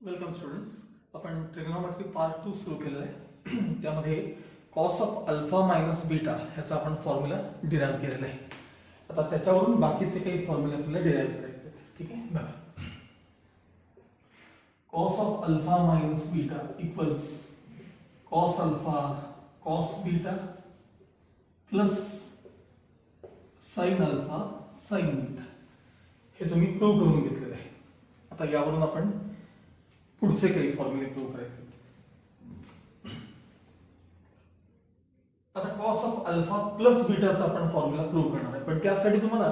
Welcome students. आपण trigonometry part 2 सुरू केलेला आहे. त्यामध्ये cos of alpha minus beta ह्याचा आपण फॉर्म्युला डिराईव्ह केलेला आहे. आता त्याच्यावरून बाकीचे काही फॉर्म्युले आपल्याला डिराईव्ह करायचे आहेत. ठीक आहे बघा. Cos of alpha minus beta equals cos alpha cos beta plus sign alpha sine beta हे तुम्ही प्रूव्ह करून घेतलेलं आहे. आता यावरून आपण पुढचे काही फॉर्म्युले प्रूव्ह करायचे. आता कॉस ऑफ अल्फा प्लस बीटाचा आपण फॉर्म्युला प्रूव्ह करणार आहे, पण त्यासाठी तुम्हाला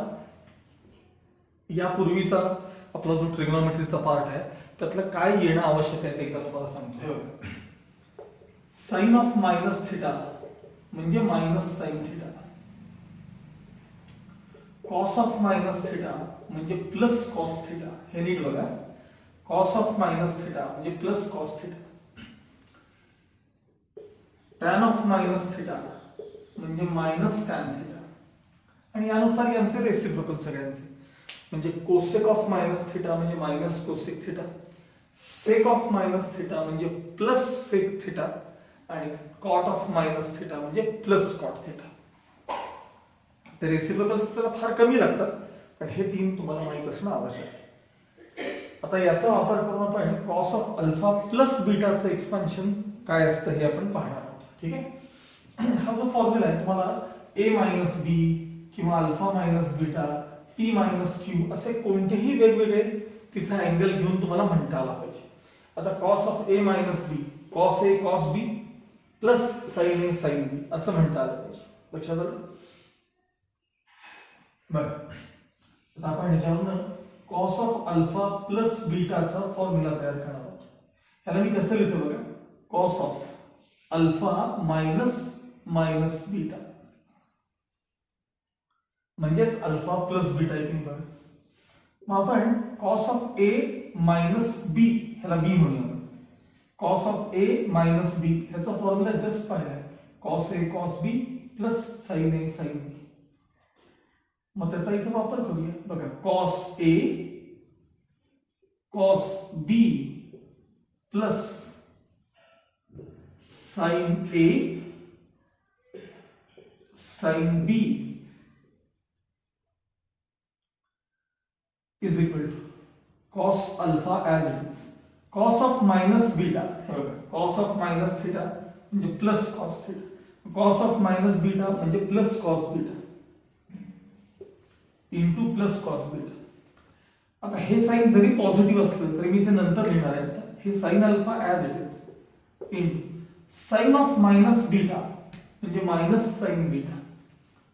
यापूर्वीचा आपला जो ट्रिग्नोमेट्रीचा पार्ट आहे त्यातलं काय येणं आवश्यक आहे ते एकदा तुम्हाला सांगतो. साइन ऑफ मायनस थिटा म्हणजे minus sine theta, cos of minus theta म्हणजे प्लस कॉस थिटा. हे नीट बघा. कॉस ऑफ मायनस थिटा म्हणजे plus cos theta, tan of minus theta म्हणजे मायनस टॅन थिटा, आणि यानुसार यांचे रेसिप्रोकल सगळ्यांचे म्हणजे कोसेक ऑफ मायनस थिटा म्हणजे minus cosec theta, sec of minus theta म्हणजे प्लस सेक थिटा, आणि कॉट ऑफ मायनस थिटा म्हणजे प्लस कॉट थिटा. ते रेसिप्रोकल्स आपल्याला फार कमी लागतात, पण हे तीन तुम्हाला माहित असणं आवश्यक आहे. आता याचा वापर करून आपण कॉस ऑफ अल्फा प्लस बीटाचं एक्सपान्शन काय असतं हे आपण पाहणार आहोत. ठीक आहे. हा जो फॉर्म्युला आहे तुम्हाला ए मायनस बी किंवा alpha minus beta P minus Q असे कोणतेही वेगवेगळे तिथे अँगल घेऊन तुम्हाला म्हणता आला पाहिजे. आता cos of A minus B cos A cos B plus sine A sine B असं म्हणता आलं पाहिजे. लक्षात आलं बरं. आता आपण ह्याच्यावरून कॉस ऑफ अल्फा प्लस बीटाचा फॉर्म्युला तयार करणार आहोत. याला मी कसं लिहितो बघा. Cos of alpha minus minus beta म्हणजेच अल्फा प्लस बीटा येईल बघा. मग आपण cos of A minus B ह्याला बी म्हणूया. Cos of A minus B ह्याचा फॉर्म्युला जस्ट पाहिलाय. Cos A cos B plus sine A sine B. मग त्याचा इथे वापर करूया बघा. Cos A cos B plus sine A sine B is equal to cos alpha as it is cos of minus beta. Cos of minus theta म्हणजे plus cos theta, cos of minus beta म्हणजे plus cos beta into plus cos beta. आता हे sign जरी positive असलं तरी मी ते नंतर लिहिणार आहे. हे sine alpha as it is into sine of minus beta म्हणजे मायनस साइन बीटा.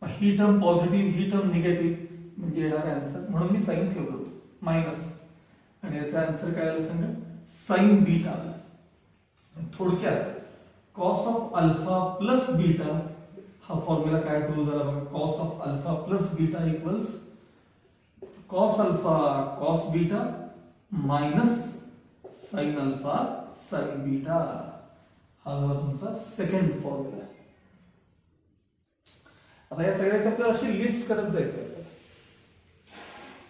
ही टर्म पॉझिटिव्ह ही टर्म निगेटिव्ह म्हणजे येणार आन्सर, म्हणून मी साइन ठेवलं होतं मायनस, आणि याचा आन्सर काय आला सांगा. Sine beta. थोडक्यात cos of alpha plus beta हा फॉर्म्युला काय करू झाला बघा. Cos of alpha plus beta equals cos alpha cos beta minus sine alpha sine beta. हा झाला तुमचा सेकंड फॉर्म्युला. आता या सगळ्याची आपल्याला अशी लिस्ट करत जायचं.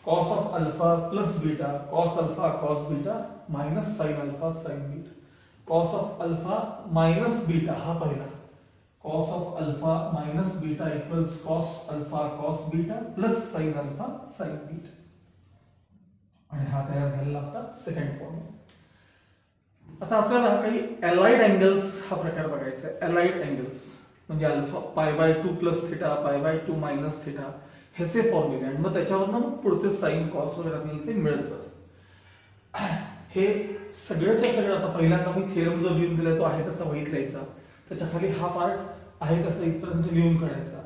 Cos of alpha plus beta cos alpha cos beta minus sine alpha sine beta. Cos of alpha minus beta हा पहिला. Cos of alpha minus beta equals cos alpha cos beta plus sign alpha sine beta. आणि हा तयार झालेला आपला second formula. आता आपल्याला काही अलाइड अँगल्स हा प्रकार बघायचा आहे. अलाइड अँगल्स म्हणजे अल्फा पाय by 2 plus theta pi by 2 minus theta ह्याचे फॉर्म्युले, आणि मग त्याच्यावरनं मग पुढचे साइन कॉस वगैरे आपल्याला ते मिळत जातं. हे सगळ्याच्या सगळं आता पहिल्यांदा मी थेरम जो लिहून दिलाय तो आहे तसा वहीत लिहायचा. त्याच्या खाली हा पार्ट आहे तसा इथपर्यंत लिहून काढायचा.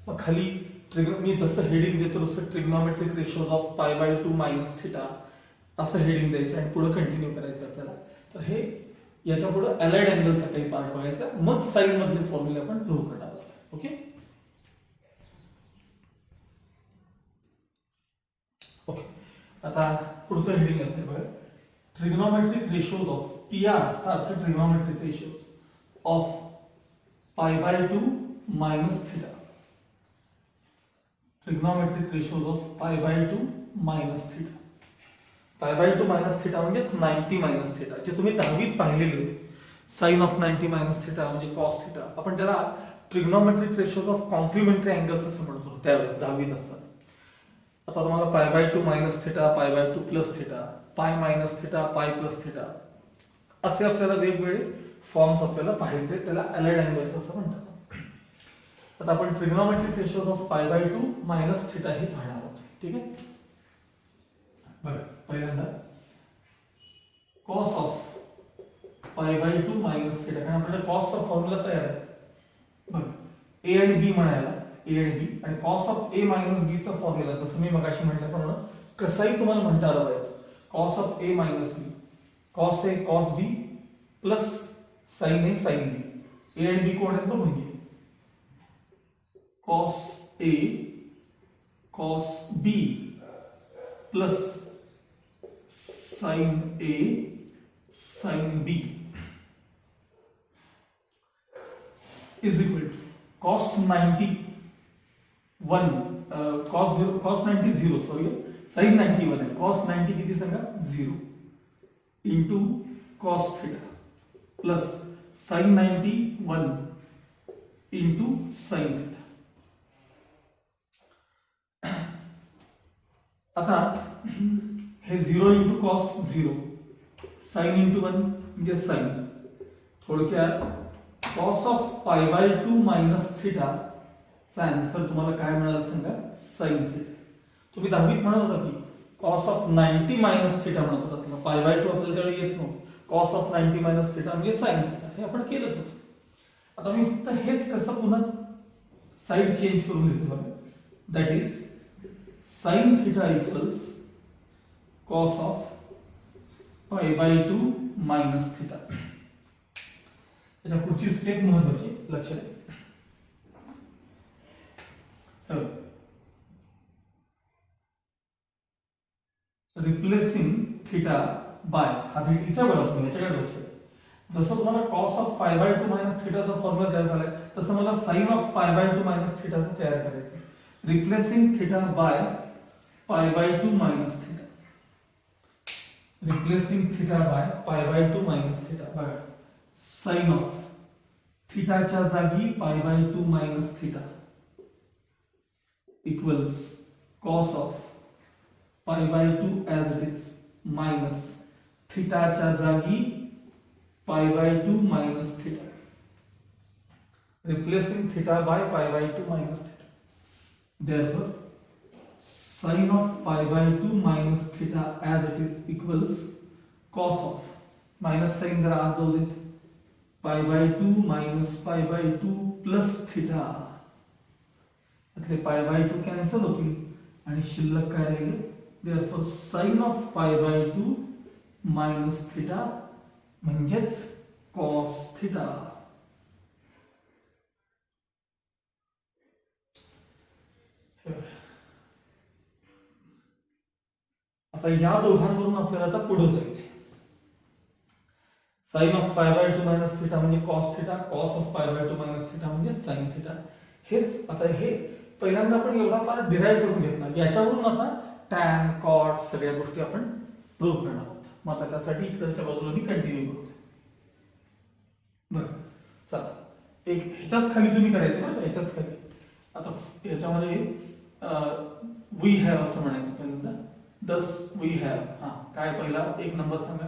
मग खाली मी जसं हेडिंग देतो तसं trigonometric ratios of pi by 2 minus theta असं हेडिंग द्यायचं आणि पुढे कंटिन्यू करायचं आपल्याला. तर हे याच्या पुढे अलाइड अँगलचा काही पार्ट बघायचा, मग साइन मधले फॉर्म्युले आपण प्रूव्ह करणार आहोत. Okay okay. आता पुढचं हेडिंग असेल बघा. ट्रिग्नोमेट्रिक रेशोज ऑफ पीआर चा अर्थ trigonometric ratios of pi by 2 minus theta. Trigonometric ratios of pi by 2 minus theta. Pi by 2 minus theta म्हणजेच 90 मायनस थिटा, जे तुम्ही 10वीत पाहिलेले होते. साइन ऑफ 90 मायनस थिटा म्हणजे कॉस थिटा. आपण त्याला trigonometric ratios of complementary angles असं म्हणतो त्यावेळेस 10वीत असताना. आता तुम्हाला pi by 2 minus theta, pi by 2 plus theta, pi minus theta, पाय प्लस थिटा असे आपल्याला वेगवेगळे फॉर्म्स आपल्याला पाहायचे, त्याला अलाइड अँगल्स असं म्हणतात. आता आपण trigonometric ratios of pi by 2 minus theta हे पाहणार आहोत. ठीक आहे, बघा पहिल्यांदा cos of pi by 2 minus theta, कारण आपल्याला कॉसचा फॉर्म्युला तयार आहे. बघा ए आणि बी म्हणायला, ए आणि बी, आणि cos of A minus B चा फॉर्म्युला जसं मी मगाशी म्हटल्याप्रमाणे कसाही तुम्हाला म्हणता आलं पाहिजे. Cos of A minus B, cos A cos B plus sine A sine B. A आणि बी कोण आहेत बघून घे. Cos A cos B plus sine A sine B is equal to cos 90 1 cos 90 0 sorry sine 91 आहे. Cos 90 किती सांगा 0 into cos theta plus sine 91 into sine theta. आता हे 0 इंटू कॉस 0, साइन इंटू 1 म्हणजे साइन. थोडक्यात cos of pi by 2 minus theta चा answer तुम्हाला काय मिळाला सांगा साइन थिटा. तुम्ही 10वीत म्हणत होता की कॉस ऑफ 90 मायनस थिटा म्हणत होता, त्याला पाय बाय 2 आपल्याला त्यावेळी येत नव्हतं. कॉस ऑफ 90 मायनस थिटा म्हणजे साइन थिटा, हे आपण केलंच होतं. आता मी फक्त हेच कसं पुन्हा साइड चेंज करून घेतो बघा. That is sine theta equals cos of pi by 2 minus theta. त्याच्या पुढची स्टेप महत्वाची लक्षात आहे. रिप्लेसिंग थिटा बाय, हा इथे बघा तुम्ही याच्याकडे लक्ष द्या. जसं तुम्हाला cos of pi by 2 minus थिटाचा फॉर्म्युला तयार झालाय, तसं मला sine of pi by 2 minus थिटाचा तयार करायचं. Replacing theta by pi by 2 minus theta. Replacing theta by pi by 2 minus theta. बघा साइन ऑफ थिटाच्या जागी pi by 2 minus theta equals cos of pi by 2 as it is minus थिटाच्या जागी pi by 2 minus theta. Replacing theta by pi by 2 minus theta. Therefore sin of pi by 2 minus theta as it is equals cos of minus sin जरा आत जाऊ देत pi by 2 minus pi by 2 plus theta. यातले pi by 2 cancel होतील आणि शिल्लक काय राहील. Therefore sin of pi by 2 minus theta म्हणजेच cos theta. आता या दोघांवरून आपल्याला आता पुढे जायचंय. Sine of pi by 2 minus theta म्हणजे cos theta, cos of pi by 2 minus theta म्हणजे साइन थिटा. हेच आता हे पहिल्यांदा आपण एवढा पार्ट डिराइव्ह करून घेतला. याच्यावरून आता टॅन कॉट सगळ्या गोष्टी आपण प्रूव्ह करणार आहोत. मग आता त्यासाठी इकडच्या बाजूला मी कंटिन्यू करतो. बरं चला, एक ह्याच्याच खाली तुम्ही करायचं ना, ह्याच्याच खाली. आता याच्यामध्ये वी हॅव असं म्हणायचं पहिल्यांदा. thus we have काय पहिला एक नंबर सांगा.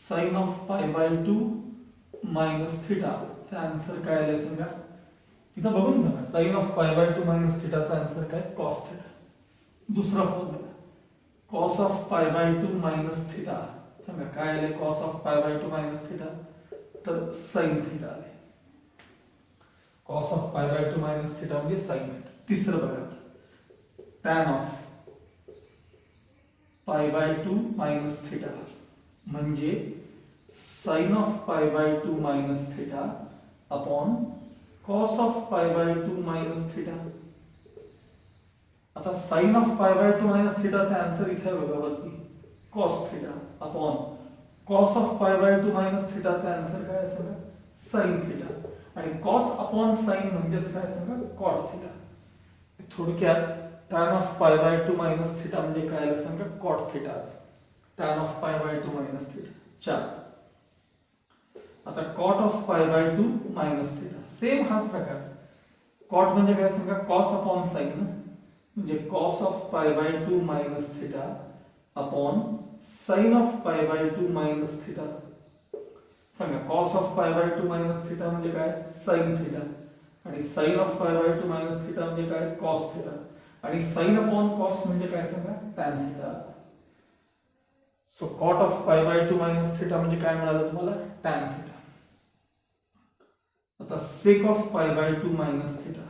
Sine of pi by 2 minus theta चा आन्सर काय आलाय सांगा. इथं बघून सांगा. Sine of pi by 2 minus theta चा आन्सर काय कॉस थिटा. दुसरा formula cos of pi by 2 minus theta सांगा काय आले. Cos of pi by 2 minus theta तर साइन थिटा आले. Cos of pi by 2 minus theta म्हणजे साइन थिटा. तिसरं बघा tan of pi by 2 minus theta म्हणजे sine of pi by 2 minus theta upon cos of pi by 2 minus theta. आता sine of pi by 2 minus थिटाचा answer इथे बघा वरती cos theta upon cos of pi by 2 minus थिटाचा answer काय असेल sine theta. आणि कॉस अपॉन साइन म्हणजेच काय सांगा कॉट थिटा. थोडक्यात tan of pi by 2 minus theta म्हणजे काय आलं सांगा cot theta. tan of pi by 2 minus theta 4. आता cot of pi by 2 minus theta same हाच प्रकार. cot म्हणजे काय सांगा cos अपॉन sin म्हणजे cos of pi by 2 minus theta upon sin of pi by 2 minus theta. सांगा cos of pi by 2 minus theta म्हणजे काय sin थीटा आणि sin of pi by 2 minus theta म्हणजे काय cos थीटा आणि sin upon cos म्हणजे काय सांगा tan theta. So cot of pi by 2 minus theta म्हणजे काय मिळालं तुम्हाला tan थीटा. आता sec of pi by 2 minus theta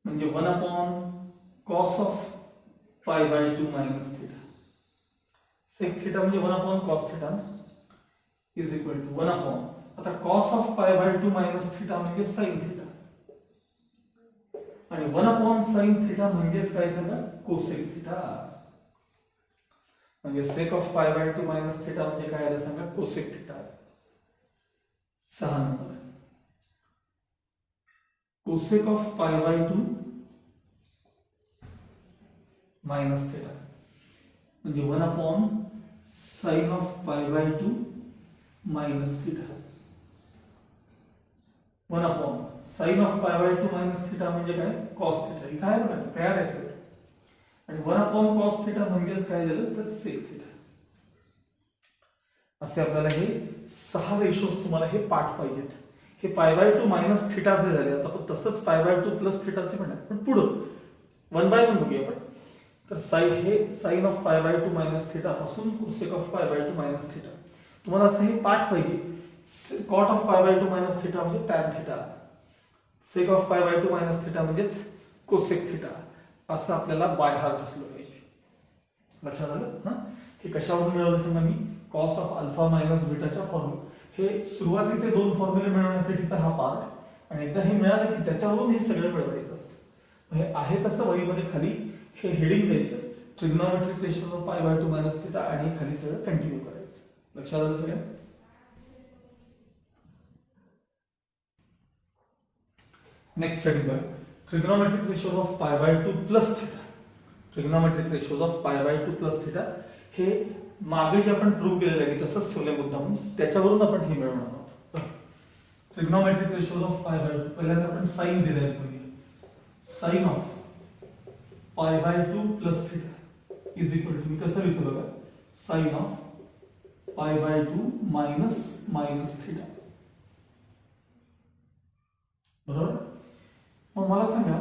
म्हणजे 1 upon cos of pi by 2 minus theta. sec theta म्हणजे 1 upon cos theta is equal to 1 upon आता cos of pi by 2 minus theta म्हणजे sin theta आणि 1 upon sin theta म्हणजे काय झालं cosec theta. म्हणजे sec of pi by 2 minus theta म्हणजे काय आलं सांगा cosec theta. 6 number cosec of pi by 2 minus theta म्हणजे 1 upon sin of pi by 2 minus theta. 1 upon sin of pi by 2 minus theta म्हणजे काय cos theta. इथं आहे बघा तयार आहे सगळं आणि 1 अपॉन cos थीटा म्हणजेच काय झालं तर sec थीटा. असे आपल्याला हे 6 रेशोज तुम्हाला हे पाठ पाहिजेत. हे पाय बाय 2 मायनस थीटा जे झाले आता आपण तसंच पाय बाय 2 प्लस थीटाचे पण आहे पण पुढं 1 बाय 1 बघूया आपण. तर हे sin of pi by 2 minus theta पासून cosec of pi by 2 minus theta. तुम्हाला असं हे पाठ पाहिजे. cot of pi by 2 minus theta म्हणजे tan theta. sec of pi by 2 minus theta म्हणजेच cosec थीटा. असं आपल्याला बाय हार्ट असलं पाहिजे. लक्षात आलं ना. हे कशावरून मिळवलं सांगा मी cos ऑफ अल्फा मायनस बीटाच्या फॉर्म्युला. हे सुरुवातीचे 2 फॉर्म्युले मिळवण्यासाठीचा हा पार्ट आणि एकदा हे मिळालं की त्याच्यावरून हे सगळं मिळवायचं असतं. हे आहे तसं वहीमध्ये खाली हे हेडिंग द्यायचं trigonometric ratios of pi by 2 minus theta आणि खाली सगळं कंटिन्यू करायचं. लक्षात आलं सगळं. नेक्स्ट स्टडी बघ trigonometric ratios of pi by 2 plus theta. Trigonometric ratios of pi by 2 plus theta हे मागे जे आपण प्रूव्ह केलेलं आहे तसंच ठेवलंय मुद्दा म्हणून त्याच्यावरून आपण हे मिळवणार आहोत. Trigonometric ratios of pi by 2 पहिल्यांदा आपण साइन डिराइव्ह करूया. Sine of pi by 2 plus theta is equal to मी कसं लिहितो बघा sine of pi by 2 minus theta. बरोबर. मग मला सांगा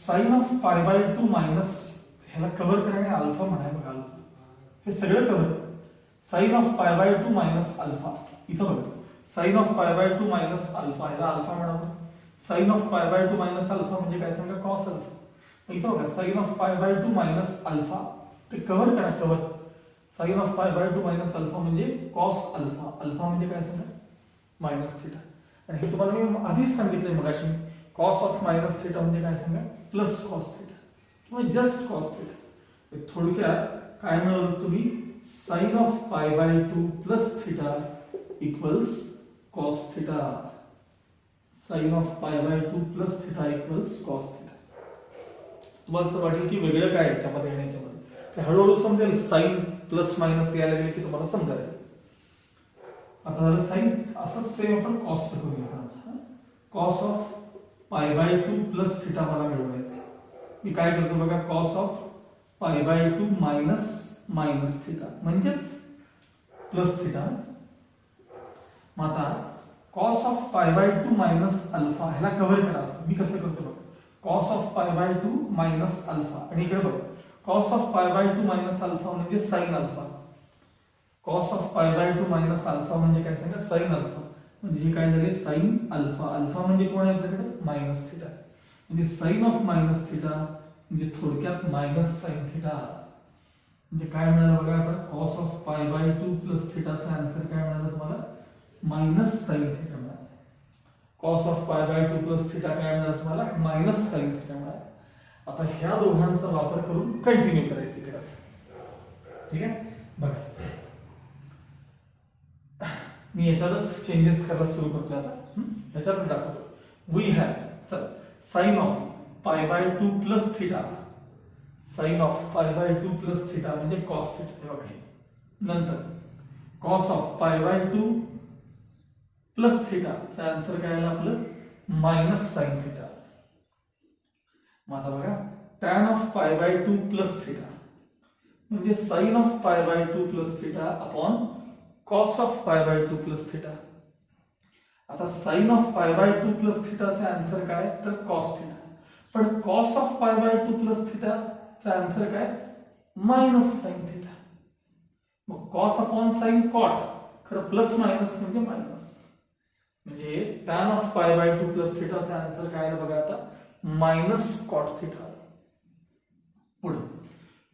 sine of pi by 2 minus ह्याला कव्हर करायला अल्फा म्हणाय बघा. अल्फा हे सगळं cover sine of pi by 2 minus alpha. इथं बघा sine of pi by 2 minus alpha ह्याला अल्फा म्हणावं. Sine of pi by 2 minus alpha म्हणजे काय सांगा cos अल्फा. इथं बघा sine of pi by 2 minus alpha ते कव्हर करा cover. Sine of pi by 2 minus alpha म्हणजे cos अल्फा. अल्फा म्हणजे काय सांगा मायनस थीटा आणि हे तुम्हाला मी आधीच सांगितलंय मगाशी cos ऑफ मायनस थीटा म्हणजे काय सांगा प्लस cos थीटा किंवा जस्ट cos थीटा. थोडक्यात काय मिळवलं तुम्ही sine of pi by 2 plus theta equals cos theta. Sine of pi by 2 plus theta equals cos theta. तुम्हाला असं वाटेल की वेगळं काय याच्यामध्ये येण्याच्यामध्ये ते हळूहळू समजेल. साइन प्लस मायनस यायला लागले की तुम्हाला समजायला. आता झालं साइन असंच सेम आपण कॉसचं करूया. cos of pi by 2 plus theta मला मिळवायचं. मी काय करतो बघा cos of pi by 2 minus theta म्हणजेच प्लस थीटा. मग आता cos of pi by 2 minus alpha ह्याला कव्हर करायचं. मी कसं करतो बघा cos of pi by 2 minus alpha आणि इकडे बघा cos of pi by 2 minus alpha म्हणजे sin alpha. cos of pi by 2 minus alpha म्हणजे काय सांगा sin अल्फा. म्हणजे हे काय झाले sin अल्फा. अल्फा म्हणजे कोण आहे आपल्याकडे मायनस थीटा. म्हणजे sin ऑफ मायनस थीटा म्हणजे थोडक्यात मायनस sin थीटा. म्हणजे काय मिळालं बघा आता cos of pi by 2 plus थीटाचा आन्सर काय मिळाला तुम्हाला मायनस sin थीटा मिळाला. cos of pi by 2 plus theta काय मिळाला तुम्हाला मायनस sin थीटा मिळाला. आता ह्या दोघांचा वापर करून कंटिन्यू करायचं इकडे. ठीक आहे बघा मी याच्यातच चेंजेस करायला सुरू करतो. आता याच्यातच दाखवतो. We have sine of pi by 2 plus theta. Sine of pi by 2 plus theta म्हणजे कॉस थिटा हे बघा हे. नंतर cos of pi by 2 plus theta चा आन्सर काय आला आपलं मायनस साइन थिटा. मग आता बघा tan of pi by 2 plus theta म्हणजे sine of pi by 2 plus theta upon cos of pi by 2 plus theta. आता sine of pi by 2 plus थिटाचा आन्सर काय तर कॉस थिटा. पण cos of pi by 2 plus थिटाचा answer काय minus sine theta. मग cos upon sine cot खरं plus minus म्हणजे मायनस म्हणजे tan of pi by 2 plus थिटाचा आन्सर काय आहे बघा आता मायनस कॉट थिटा. पुढे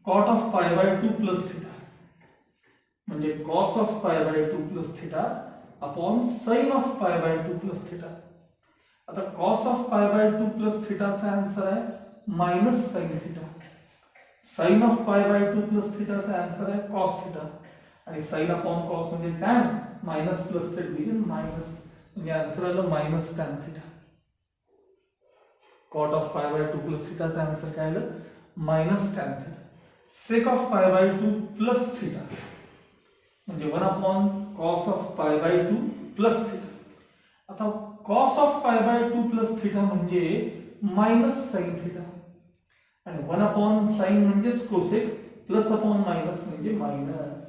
cot of pi by 2 plus theta म्हणजे cos of pi by 2 plus theta upon sine of pi by 2 plus theta. आता cos of pi by 2 plus थिटाचा answer आहे minus sine theta. Sine of pi by 2 plus थिटाचा answer आहे cos theta आणि sine upon cos म्हणजे tan minus plus चे division minus म्हणजे answer आलं minus tan theta. Cot of pi by 2 plus थिटाचा आन्सर काय आलं minus tan theta. Sec of pi by 2 plus theta म्हणजे 1 upon cos of pi by 2 plus theta. आता cos of pi by 2 plus theta म्हणजे minus sine theta आणि 1 upon sine म्हणजेच cosec plus upon minus म्हणजे minus.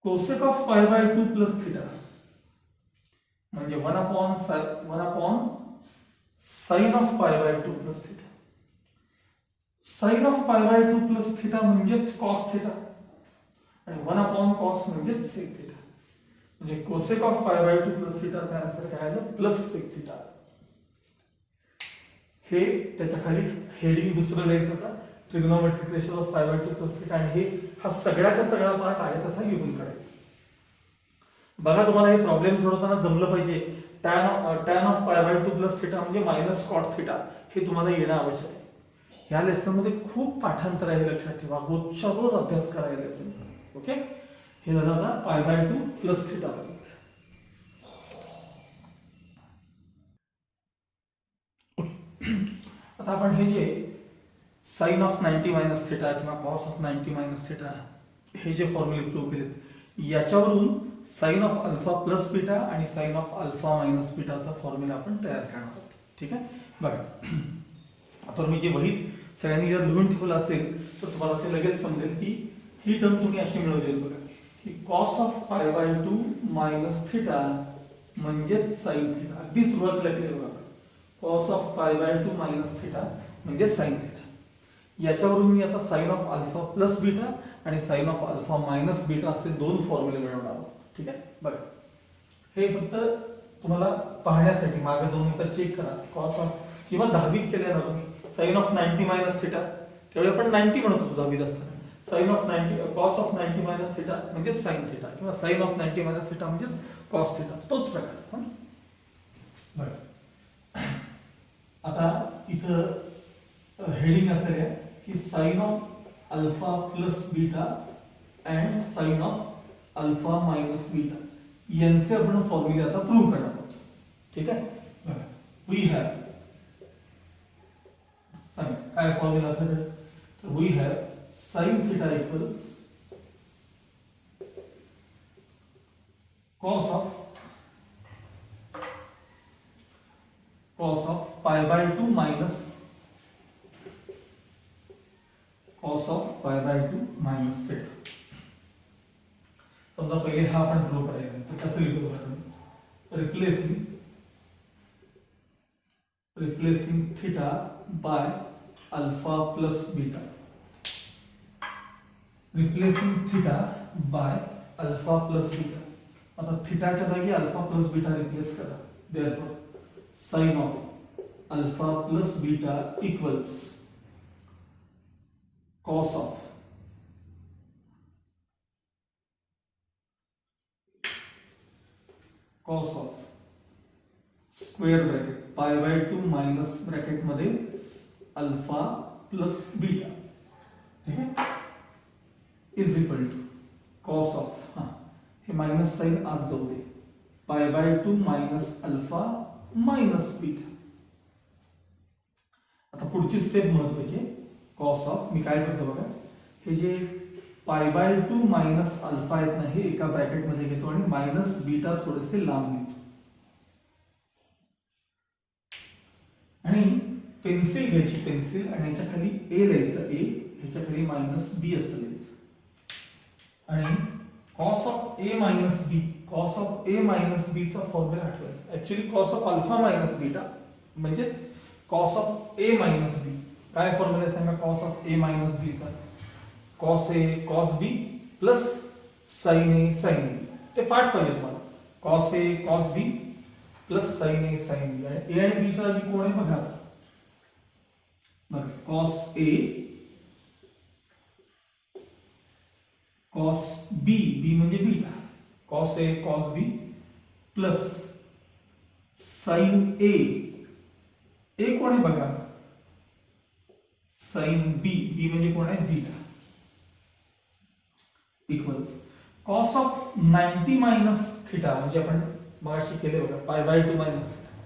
Cosec of pi by 2 plus theta म्हणजे 1 upon sine of pi by 2 plus theta. Sine of pi by 2 plus theta म्हणजेच cos theta आणि 1 upon cos म्हणजेच sec theta म्हणजे cosec of pi by 2 plus थिटाचा answer काय आलं plus sec theta. हे त्याच्या खाली हेडिंग दुसरं लिहायचं होतं trigonometric ratio of pi by 2 plus theta आणि हे हा सगळ्याचा सगळा पार्ट आहे तसा लिहून काढायचा. बघा तुम्हाला हे प्रॉब्लेम सोडवताना जमलं पाहिजे. tan of pi by 2 plus theta म्हणजे मायनस कॉट थिटा हे तुम्हाला येणं आवश्यक आहे. या लेसन मध्ये खूप पाठांतर आहे लक्षात ठेवा. रोजच्या रोज अभ्यास करायला लेसन. ओके हे झालं आता पाय बाय 2 प्लस थिटा. आता आपण हे जे साइन ऑफ 90 मायनस थिटा किंवा कॉस ऑफ 90 मायनस थिटा हे जे फॉर्म्युले प्रूव्ह केलेत याच्यावरून sine of alpha plus beta आणि साइन ऑफ अल्फा मायनस बीटाचा फॉर्म्युला आपण तयार करणार आहोत. ठीक आहे बघा आता मी जे वहीत सगळ्यांनी जर लिहून ठेवलं असेल तर तुम्हाला ते लगेच समजेल की ही टर्म तुम्ही अशी मिळवली बघा की cos of pi by 2 minus theta म्हणजेच साइन थिटा. अगदी सुरुवातीला केलं बघा cos of pi by 2 minus theta म्हणजे साइन थिटा. याच्यावरून मी आता sine of alpha plus beta आणि sine of alpha minus beta असे दोन फॉर्म्युले मिळवणार आहोत. ठीक आहे बघा हे फक्त तुम्हाला पाहण्यासाठी मागे जाऊन एकदा चेक करा. कॉस ऑफ किंवा 10वीत केल्या ना तुम्ही साइन ऑफ 90 मायनस थिटा त्यावेळी आपण 90 म्हणत होतो 10वीत असताना. Sine of 90 cos of 90 minus theta म्हणजे साइन थिटा किंवा साइन ऑफ 90 मायनस थिटा म्हणजे कॉस थिटा तोच प्रकार. बरं आता इथं हेडिंग असं आहे की sine of alpha plus beta and sine of alpha minus beta यांचे आपण फॉर्म्युले आता प्रूव्ह करणार आहोत. ठीक आहे वी हॅव काय फॉर्म्युला तर we have sine theta equals cos of pi by 2 minus cos of pi by 2 minus theta. समजा पहिले हा आपण प्रूव्ह करायचा तर कसं लिहितो बघा तुम्ही replacing theta by alpha plus beta. Replacing theta by alpha plus beta. आता थिटाच्या जागी अल्फा प्लस बीटा रिप्लेस करा. Therefore sine of alpha plus beta equals cos of square bracket pi by 2 minus bracket मध्ये alpha plus beta. ठीक आहे is equal to cos of हे minus sine आत जाऊ दे pi by 2 minus alpha minus beta. आता पुढची step महत्वाची, कॉस ऑफ, मी काय करतो बघा, हे जे π/2 मायनस अल्फा आहेत ना, हे एका ब्रॅकेट मध्ये घेतो आणि मायनस बीटा थोडेसे लांब घेतो आणि पेन्सिल घ्यायची, पेन्सिल, आणि याच्या खाली ए लिहायचं, ए, ह्याच्या खाली मायनस बी असं लिहायचं आणि cos of A minus B, cos of A minus B चा फॉर्म्युला आठवायचा. Actually cos of alpha minus beta म्हणजेच cos of A minus B. काय फॉर्म्युला आहे सांगा cos of A minus B चा? Cos A cos B plus sine A sine B. ते पाठ पाहिजे तुम्हाला. Cos A cos B plus sine A sine B. आणि ए आणि बी चा कोण आहे बघा. बघा cos A cos B, B म्हणजे beta, cos A cos B plus sine A, A कोण आहे बघा साइन बी, बी म्हणजे कोण आहे beta, equals cos of 90 minus theta, म्हणजे आपण मगाशी केले बघा π/2 minus theta.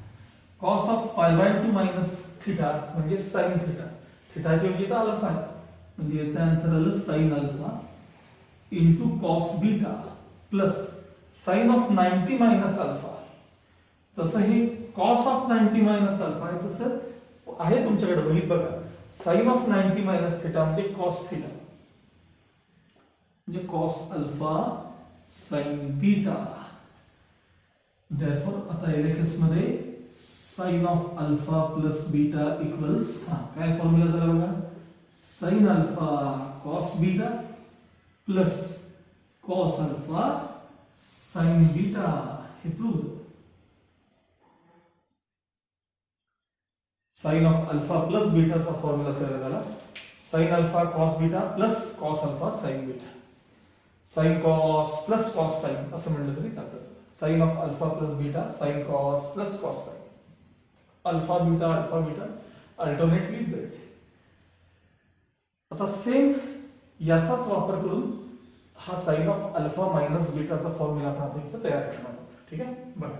Cos of π/2 minus theta म्हणजे साइन थीटा. थीटाच्या ऐवजी तर अल्फा आहे, म्हणजे याचा आन्सर आलं sine alpha into cos beta plus sine of 90 minus alpha. तसं हे कॉस ऑफ 90 मायनस अल्फा आहे, तसं आहे तुमच्याकडे वहीत बघा साइन ऑफ 90 मायनस थीटा म्हणजे कॉस थीटा, म्हणजे cos alpha sine beta. Therefore आता एलएचएस मध्ये sine of alpha plus beta equals, काय फॉर्म्युला झाला बघा, sine alpha cos beta plus cos alpha sine beta. हे prove. Sine of alpha plus बीटाचा formula तयार झाला. Sine alpha cos beta plus cos alpha sine beta. Sine cos plus cos sine असं म्हणलं तरी चालतं. Sine of alpha plus beta sine cos plus cos sine. Alpha beta alternately जायचे. आता same याचाच वापर करून हा साइन ऑफ अल्फा मायनस बीटाचा फॉर्म्युला आपण आता इथे तयार करणार आहोत. ठीक आहे बघा,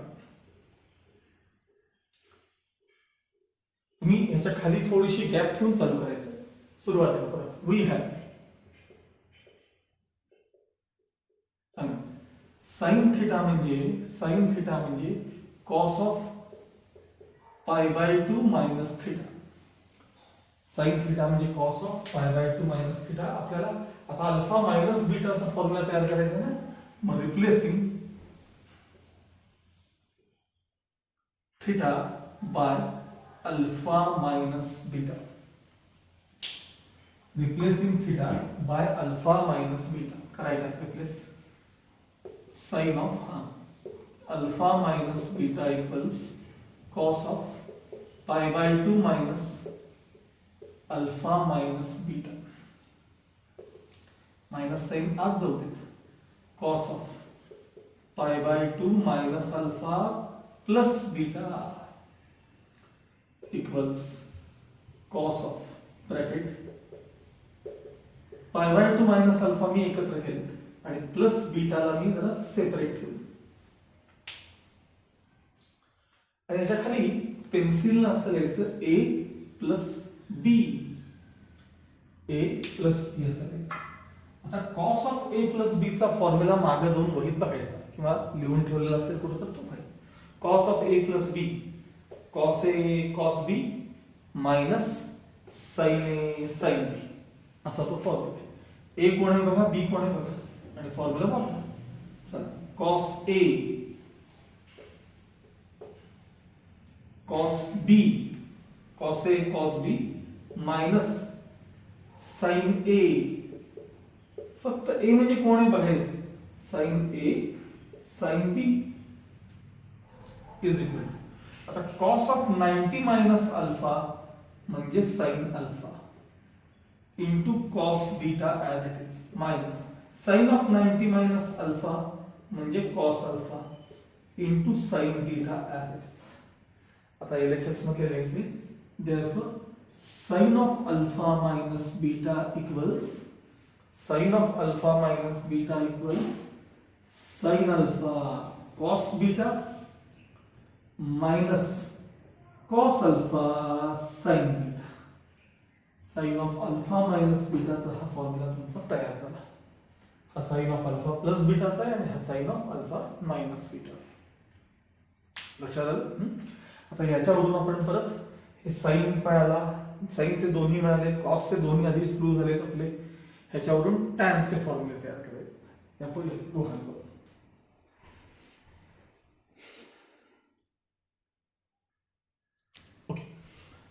तुम्ही याच्या खाली थोडीशी गॅप ठेवून चालू करायचं. सुरुवातीला परत वी हॅव साइन थीटा म्हणजे cos of π/2 minus theta. Sine theta म्हणजे कॉस ऑफ π/2 मायनस थीटा. आपल्याला आता अल्फा मायनस बीटाचा फॉर्म्युला तयार करायचा ना, मग replacing theta by alpha minus beta, replacing theta by alpha minus beta करायचा replace. Sine of alpha minus beta equals cos of π/2 minus alpha minus beta. Minus sine आज जाऊ देत. Cos of π/2 minus alpha plus beta equals cos of bracket π/2 minus alpha मी एकत्र केले आणि plus बीटाला मी जरा separate ठेवले. आणि याच्या खाली पेन्सिलला असं लिहायचं ए प्लस बी, ए प्लस बी असं लिहायचं. आता cos of A plus B चा फॉर्म्युला मागे जाऊन वहीत बघायचा किंवा लिहून ठेवलेला असेल कुठं तर तो पाहिजे. Cos of A plus B, cos A cos B minus sine A sine B असा तो फॉर्म्युला. ए कोण आहे बघा, बी कोण आहे बघा, आणि फॉर्म्युला वापरा. चला cos A cos B, cos A cos B minus sine A. फक्त ए म्हणजे कोण आहे बघायचं, sine A sine B is equal. आता कॉस ऑफ 90 मायनस अल्फा म्हणजे sine alpha into cos beta as it is minus sine of 90 minus alpha म्हणजे cos alpha into sine beta as it is. आता LHS मध्ये लिहायचे. Therefore sine of alpha minus beta equals sine of alpha minus beta equals sine alpha cos beta minus cos alpha sine beta. Sine of alpha minus बीटाचा हा formula तुमचा तयार झाला. हा sine of alpha plus बीटाचा आहे आणि हा साइन ऑफ अल्फा मायनस बीटाचा. लक्षात आलं? आता याच्यावरून आपण परत हे साइन मिळाला, साइनचे दोन्ही मिळाले, कॉसचे दोन्ही आधीच प्रूव्ह झालेत आपले. ह्याच्यावरून टॅनचे फॉर्म्युले तयार करायचे. या पहिले दोघांवर. Okay,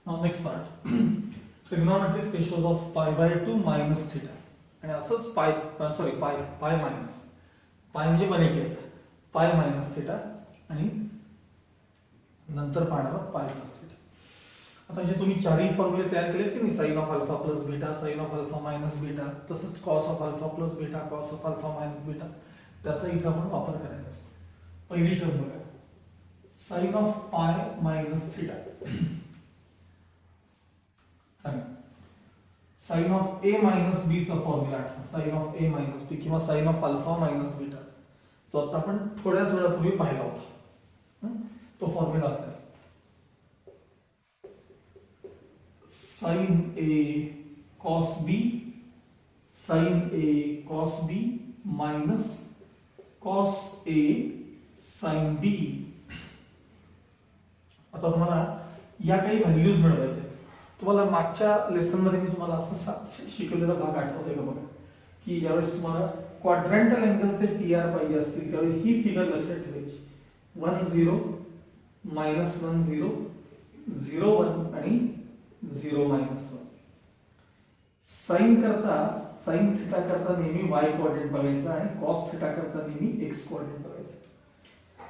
now next part. Trigonometric ratios of π/2 minus theta. आणि असंच पाय मायनस पाय म्हणजे 180 पाय मायनस थीटा आणि नंतर पाहणार पाय प्लस थीटा. आता जे तुम्ही चारही फॉर्म्युले तयार केलेत की नाही, sine of alpha plus beta, sine of alpha minus beta, तसंच cos of alpha plus beta, cos of alpha minus beta, त्याचा इथे आपण वापर करायचा असतो. पहिली टर्म बघा, sine of pi minus theta. Sine of A minus B चा फॉर्म्युला आठवा. Sine of A minus B किंवा sine of alpha minus beta, जो आता आपण थोड्याच वेळापूर्वी पाहिला होता. तो फॉर्म्युला असा आहे, sign A cos B, sine A cos B minus cos A sine बी. आता तुम्हाला या काही व्हॅल्यूज मिळवायच्या. तुम्हाला मागच्या लेसन मध्ये मी तुम्हाला असं शिकवलेला भाग आठवतोय का बघा, की ज्यावेळेस तुम्हाला क्वाड्रंटल अँगलचे टीआर पाहिजे असतील त्यावेळी ही फिगर लक्षात ठेवायची. 1 0 मायनस 1 0 0 1 आणि 0 मायनस 1. साइन करता, साइन थिटा करता नेहमी वाय कोऑर्डिनेट बघायचा आणि कॉस थिटा करता नेहमी एक्स कोऑर्डिनेट बघायचा.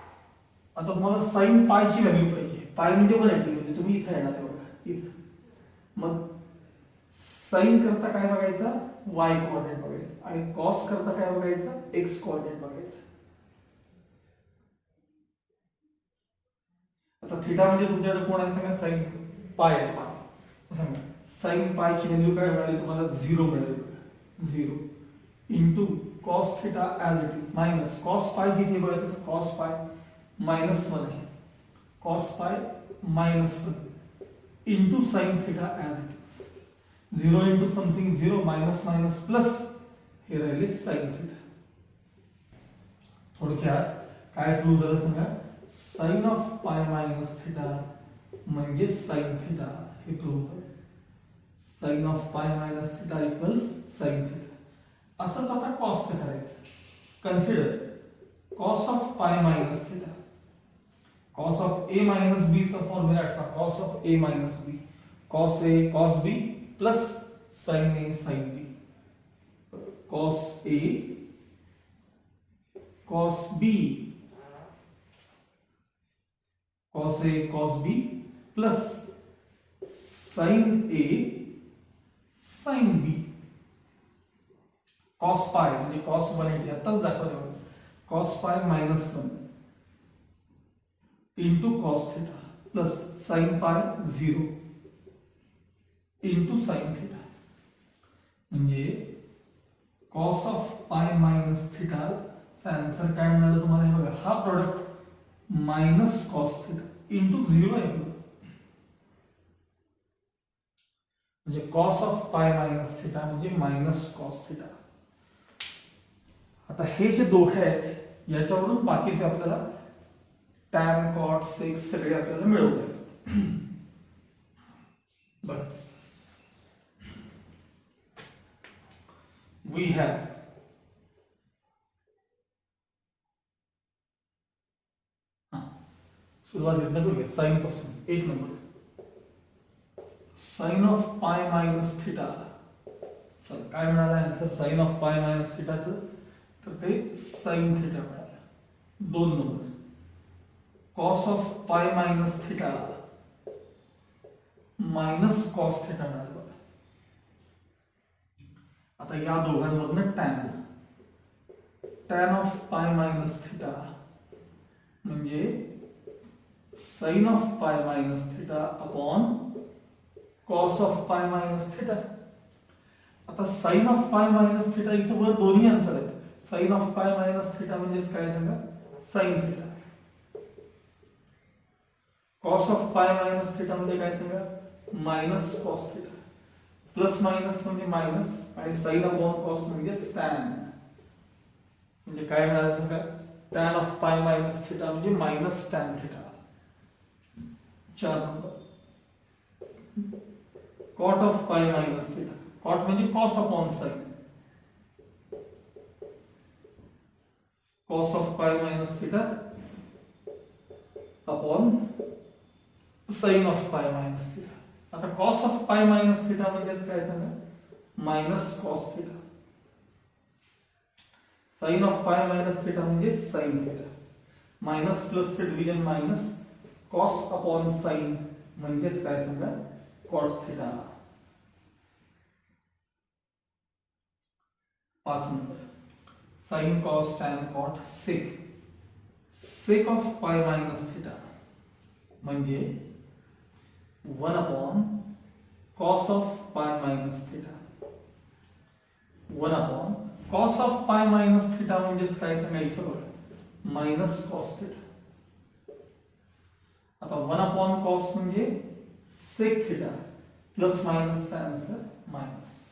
आता तुम्हाला साइन पायची व्हॅल्यू पाहिजे. पाय म्हणजे 180, म्हणजे तुम्ही इथे येणार आहे बघा, इथे. मग साइन करता काय बघायचा, वाय कोऑर्डिनेट बघायचा आणि कॉस करता काय बघायचा, एक्स कोऑर्डिनेट बघायचा. आता थीटा म्हणजे तुमच्याकडे कोण आहे सांगा, साइन पाय आहे. पाय सांगा, साइन पायची व्हॅल्यू काय मिळाली तुम्हाला, 0 मिळाली. 0 into cos theta as it is minus cos pi किती बघा, तर कॉस पाय मायनस 1 आहे, cos pi minus 1 into sine theta as it is. 0 into something 0 minus minus plus, हे राहिले साइन थीटा. थोडक्यात काय प्रूव्ह झालं सांगा, sine of pi minus theta म्हणजे साइन थीटा, हे प्रूव्ह झालं. Sine of pi minus theta equals sine theta. असंच आता कॉसचं करायचं. Consider cos of pi minus theta, cos of A minus B चा फॉर्म्युला आठवा. Cos of A minus B, cos A cos B plus sine A sine B. Cos A cos B, cos A cos B plus sine A sine B. Cos पाय म्हणजे cos 180 आताच दाखवलं. Cos pi minus 1 into cos theta plus sign पाय 0 into sine theta. म्हणजे cos of pi minus theta चा answer काय मिळालं तुम्हाला, हे बघा, हा product minus cos theta into 0 आहे. म्हणजे cos of pi minus theta म्हणजे मायनस कॉस थीटा. आता हे जे दोघे आहेत याच्यावरून बाकीचे आपल्याला tan cot sec सगळे आपल्याला मिळवले. बरं, we have सुरुवातीला करूया साइन पासून. 1 number, sine of pi minus theta. चला काय मिळालं answer sine of pi minus थीटाचं, तर ते साइन थीटा मिळालं. 2 number, cos of pi minus theta minus cos theta मिळालं. आता या दोघांमधनं tan of pi minus theta म्हणजे sine of pi minus theta upon cos of pi minus theta. आता sine of pi minus theta इथे वर दोन्ही आन्सर आहेत. Sine of pi minus theta म्हणजे काय सांगा, sine theta. Cos of pi minus theta म्हणजे काय सांगा, minus cos theta. Plus minus म्हणजे मायनस आणि साइन अपॉन कॉस म्हणजेच टॅन. म्हणजे काय मिळालं का, tan of pi minus theta म्हणजे minus tan theta. 4 number cot of pi minus theta. Cot म्हणजे cos upon sine. Cos of pi minus theta upon sine of pi minus theta. आता cos of pi minus theta म्हणजेच काय सांगा, minus cos theta. Sine of pi minus theta म्हणजे sine theta. Minus plus चे division minus, cos upon sine म्हणजेच काय सांगा, cot theta. 5 number sine cos tan cot sec. Sec of pi minus theta म्हणजे 1 upon cos of pi minus theta. 1 upon cos of pi minus theta म्हणजेच काय सांगा, इथं बघा मायनस कॉस थिटा. आता 1 अपॉन कॉस म्हणजे सेक थिटा प्लस मायनसचा answer minus.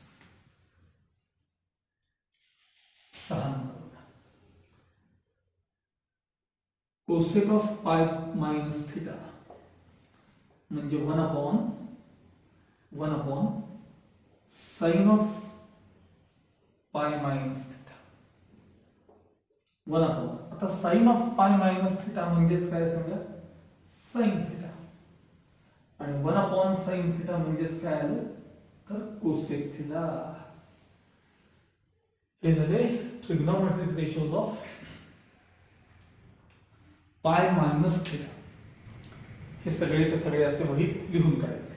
6 number cosec of pi minus theta म्हणजे 1 upon sine of pi minus theta. 1 upon, आता sine of pi minus theta म्हणजेच काय सांगा, साइन थिटा. आणि 1 अपॉन साइन थिटा म्हणजेच काय आलं तर कोसेक थिटा. हे झाले trigonometric ratios of pi minus theta. हे सगळेचे सगळे असे वहीत लिहून काढायचे.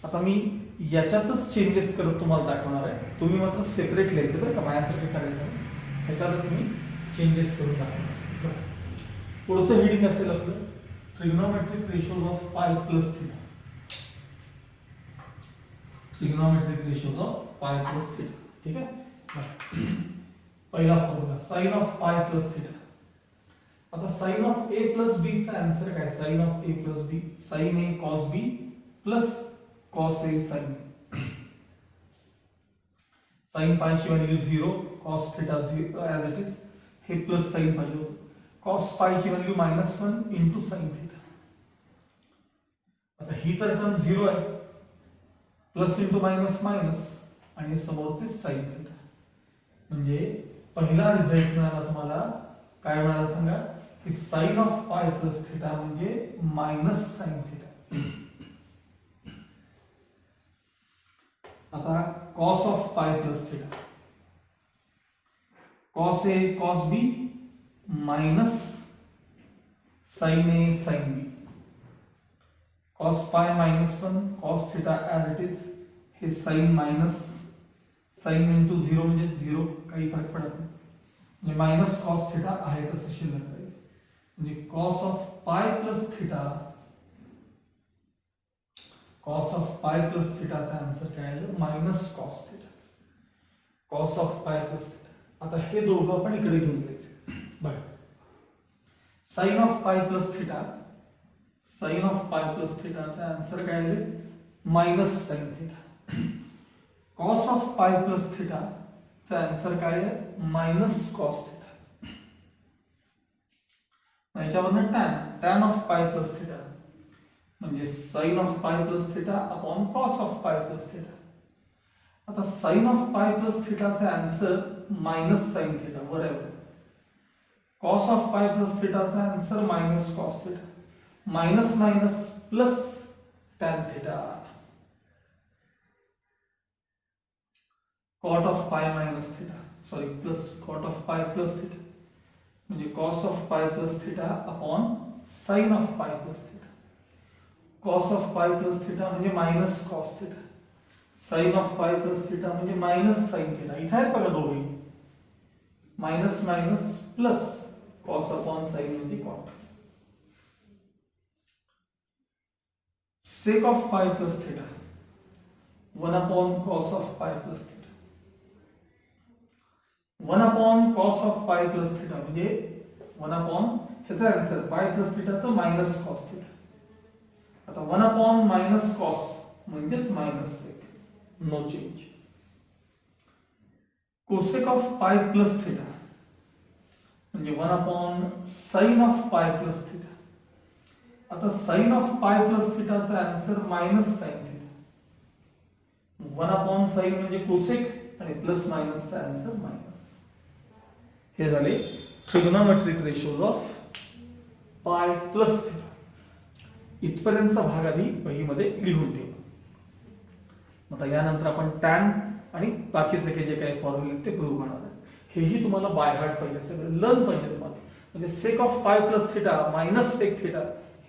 आता मी याच्यातच चेंजेस करत तुम्हाला दाखवणार आहे. तुम्ही मात्र सेपरेट लिहायचं बरं का, माझ्यासाठी करायचं. ह्याच्यातच मी चेंजेस करून दाखवणार. पुढचं हेडिंग असेल आपलं trigonometric ratios of pi plus theta. Trigonometric ratios of pi plus theta. ठीक आहे. पहिला formula sine of pi plus theta. आता sine of A plus B चा आन्सर काय, sine of A plus B, sine A cos B plus cos A sine B. Sine pi ची value 0, cos theta 0 as it is. हे plus sine पाहिजे होतं. Cos pi ची value -1 into sine theta. आता ही तर term 0 आहे, plus into minus minus आणि समोरचे साइन थिटा. म्हणजे पहिला रिझल्ट मिळाला तुम्हाला, काय मिळाला सांगा, की sine of pi plus theta म्हणजे मायनस साइन थिटा. आता cos of pi plus theta, cos A cos B minus sine A sine B. Cos pi -1 cos theta as it is. हे साइन मायनस साइन इंटू 0 म्हणजे 0, काही फरक पडत नाही. म्हणजे minus cos theta आहे तसं शिल्लक राहील. म्हणजे cos of pi plus theta, cos of pi plus थिटाचा आन्सर काय आलं, minus cos theta. Cos of pi plus theta. आता हे दोघं आपण इकडे घेऊन जायचे. बघा sine of pi plus theta, sine of pi plus थिटाचा आन्सर काय आले, minus sine theta. Cos of pi plus theta चा आन्सर काय आहे, मायनस कॉस थिटा. याच्यावरनं tan of pi plus theta म्हणजे sine of pi plus theta upon cos of pi plus theta. आता sine of pi plus थिटाचा answer minus sine theta बरोबर. Cos of pi plus थिटाचा answer minus cos theta. Minus minus plus tan theta. Cot of pi minus theta, sorry plus cot of pi plus theta म्हणजे cos of pi plus theta upon sine of pi plus theta. Cos of pi plus theta म्हणजे minus cos theta. Sine of pi plus theta म्हणजे minus sine theta. इथे आहेत बघा दोघे, minus minus plus cos upon sine म्हणजे cot. Sec of pi plus theta 1 upon cos of pi plus theta. 1 upon cos of pi plus theta म्हणजे 1 upon ह्याचा answer pi plus थिटाचं minus cos theta. आता 1 upon minus cos म्हणजेच minus sec. No change. Cosec of pi plus theta म्हणजे 1 upon sine of pi plus theta. आता sine of pi plus थिटाचा answer minus sine theta. 1 upon sine म्हणजे cosec आणि plus मायनसचा answer minus. हे झाले trigonometric ratios of pi plus theta. इथपर्यंतचा भाग आधी वहीमध्ये लिहून ठेवा. आता यानंतर आपण टॅन आणि बाकीचे जे काही फॉर्म्युले ते प्रूव्ह करणार आहे. हेही तुम्हाला बाय हार्ट पाहिजे, सगळं लर्न पाहिजे तुम्हाला. म्हणजे sec of pi plus theta minus sec theta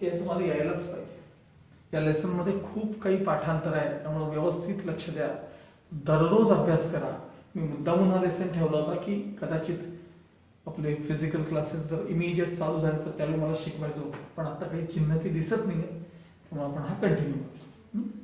हे तुम्हाला यायलाच पाहिजे. या लेसन मध्ये खूप काही पाठांतर आहे, त्यामुळे व्यवस्थित लक्ष द्या, दररोज अभ्यास करा. मी मुद्दामून हा लेसन ठेवला होता की कदाचित आपले फिजिकल क्लासेस जर इमिजिएट चालू झाले तर त्यावेळी मला शिकवायचं होतं, पण आता काही चिन्ह ती दिसत नाहीये, त्यामुळे आपण हा कंटिन्यू करतो.